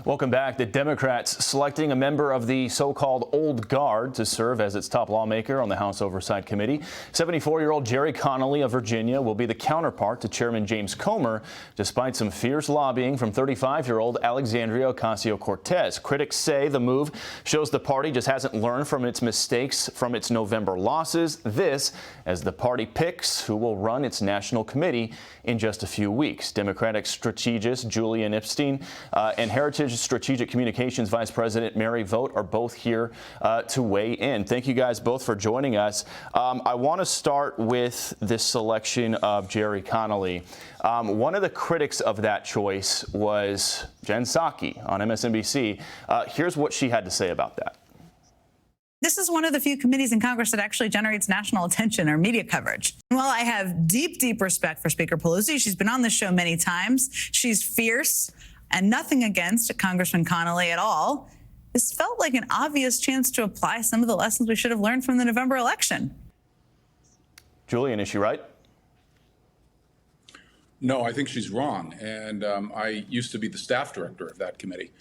Welcome back. The Democrats selecting a member of the so-called old guard to serve as its top lawmaker on the House Oversight Committee. 74-year-old Jerry Connolly of Virginia will be the counterpart to Chairman James Comer, despite some fierce lobbying from 35-year-old Alexandria Ocasio-Cortez. Critics say the move shows the party just hasn't learned from its mistakes from its November losses. This as the party picks who will run its national committee in just a few weeks. Democratic strategist Julian Epstein and Heritage Strategic Communications Vice President Mary Vought are both here to weigh in. Thank you guys both for joining us. I want to start with this selection of Jerry Connolly. One of the critics of that choice was Jen Psaki on MSNBC. Here's what she had to say about that. This is one of the few committees in Congress that actually generates national attention or media coverage. While I have deep, deep respect for Speaker Pelosi, she's been on this show many times. She's fierce and nothing against Congressman Connolly at all. This felt like an obvious chance to apply some of the lessons we should have learned from the November election. Julian, is she right? No, I think she's wrong. And I used to be the staff director of that committee.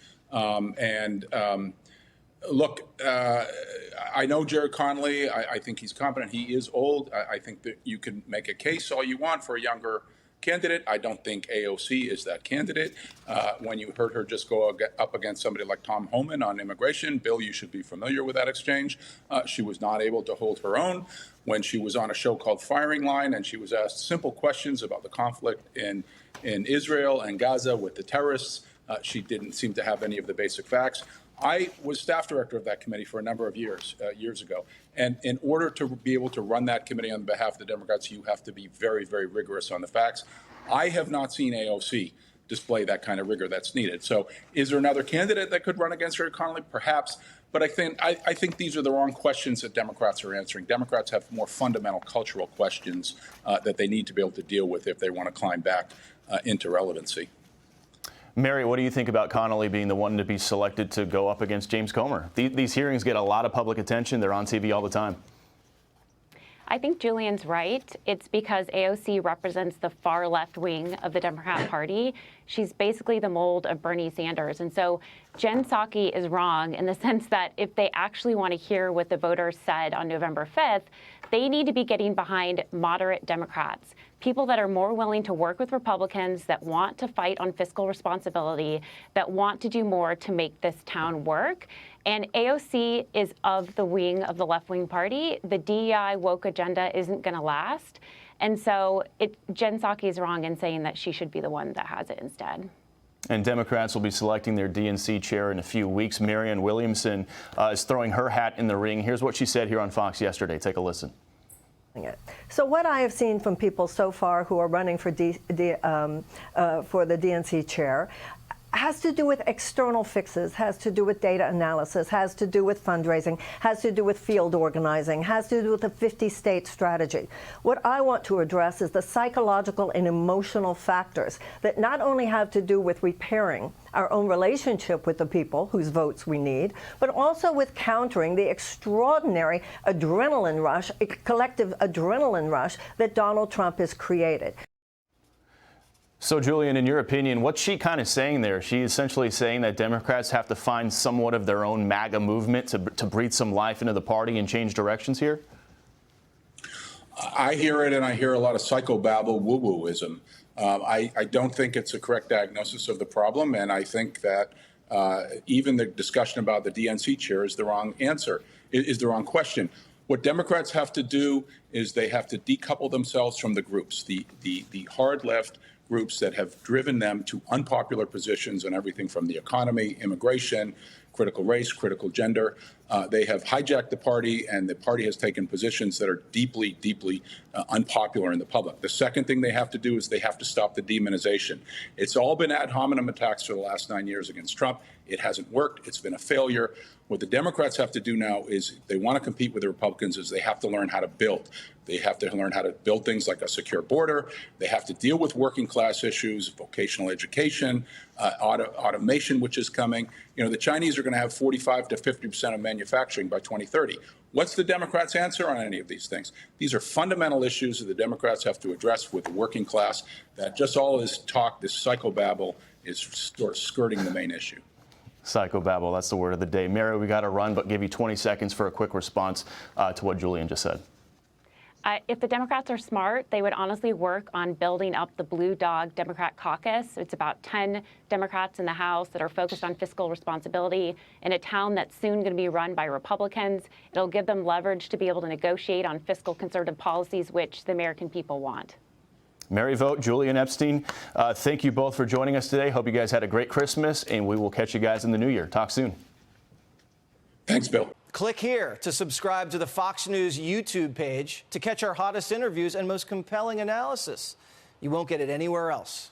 Look, I know Jerry Connolly. I think he's competent. He is old. I think that you can make a case all you want for a younger candidate. I don't think AOC is that candidate. When you heard her just go up against somebody like Tom Homan on immigration, Bill, you should be familiar with that exchange. She was not able to hold her own when she was on a show called Firing Line, and she was asked simple questions about the conflict in Israel and Gaza with the terrorists. She didn't seem to have any of the basic facts. I was staff director of that committee for a number of years ago. And in order to be able to run that committee on behalf of the Democrats, you have to be very, very rigorous on the facts. I have not seen AOC display that kind of rigor that's needed. So is there another candidate that could run against Jerry Connolly? Perhaps. But I think these are the wrong questions that Democrats are answering. Democrats have more fundamental cultural questions that they need to be able to deal with if they want to climb back into relevancy. Mary, what do you think about Connolly being the one to be selected to go up against James Comer? These hearings get a lot of public attention. They're on TV all the time. I think Julian's right. It's because AOC represents the far left wing of the Democrat Party. She's basically the mold of Bernie Sanders. And so Jen Psaki is wrong in the sense that if they actually want to hear what the voters said on November 5th, they need to be getting behind moderate Democrats, people that are more willing to work with Republicans, that want to fight on fiscal responsibility, that want to do more to make this town work. And AOC is of the wing of the left-wing party. The DEI woke agenda isn't going to last. And so Jen Psaki is wrong in saying that she should be the one that has it instead. And Democrats will be selecting their DNC chair in a few weeks. Marianne Williamson is throwing her hat in the ring. Here's what she said here on Fox yesterday. Take a listen. So what I have seen from people so far who are running for the DNC chair has to do with external fixes, has to do with data analysis, has to do with fundraising, has to do with field organizing, has to do with a 50-state strategy. What I want to address is the psychological and emotional factors that not only have to do with repairing our own relationship with the people whose votes we need, but also with countering the extraordinary adrenaline rush, collective adrenaline rush that Donald Trump has created. So, Julian, in your opinion, what's she kind of saying there? She essentially saying that Democrats have to find somewhat of their own MAGA movement to breathe some life into the party and change directions here? I hear it, and I hear a lot of psychobabble, woo-wooism. I don't think it's a correct diagnosis of the problem, and I think that even the discussion about the DNC chair is the wrong answer, is the wrong question. What Democrats have to do is they have to decouple themselves from the groups, the hard left groups that have driven them to unpopular positions on everything from the economy, immigration, critical race, critical gender. They have hijacked the party, and the party has taken positions that are deeply, deeply unpopular in the public. The second thing they have to do is they have to stop the demonization. It's all been ad hominem attacks for the last 9 years against Trump. It hasn't worked. It's been a failure. What the Democrats have to do now is they want to compete with the Republicans is they have to learn how to build. They have to learn how to build things like a secure border. They have to deal with working class issues, vocational education, automation, which is coming. You know, the Chinese are going to have 45 to 50% of manufacturing by 2030. What's the Democrats' answer on any of these things? These are fundamental issues that the Democrats have to address with the working class. That just all this talk, this psychobabble, is sort of skirting the main issue. Psychobabble, that's the word of the day. Mary, we got to run, but give you 20 seconds for a quick response to what Julian just said. If the Democrats are smart, they would honestly work on building up the Blue Dog Democrat caucus. It's about 10 Democrats in the House that are focused on fiscal responsibility in a town that's soon going to be run by Republicans. It'll give them leverage to be able to negotiate on fiscal conservative policies, which the American people want. Mary Vought, Julian Epstein, thank you both for joining us today. Hope you guys had a great Christmas, and we will catch you guys in the new year. Talk soon. Thanks, Bill. Click here to subscribe to the Fox News YouTube page to catch our hottest interviews and most compelling analysis. You won't get it anywhere else.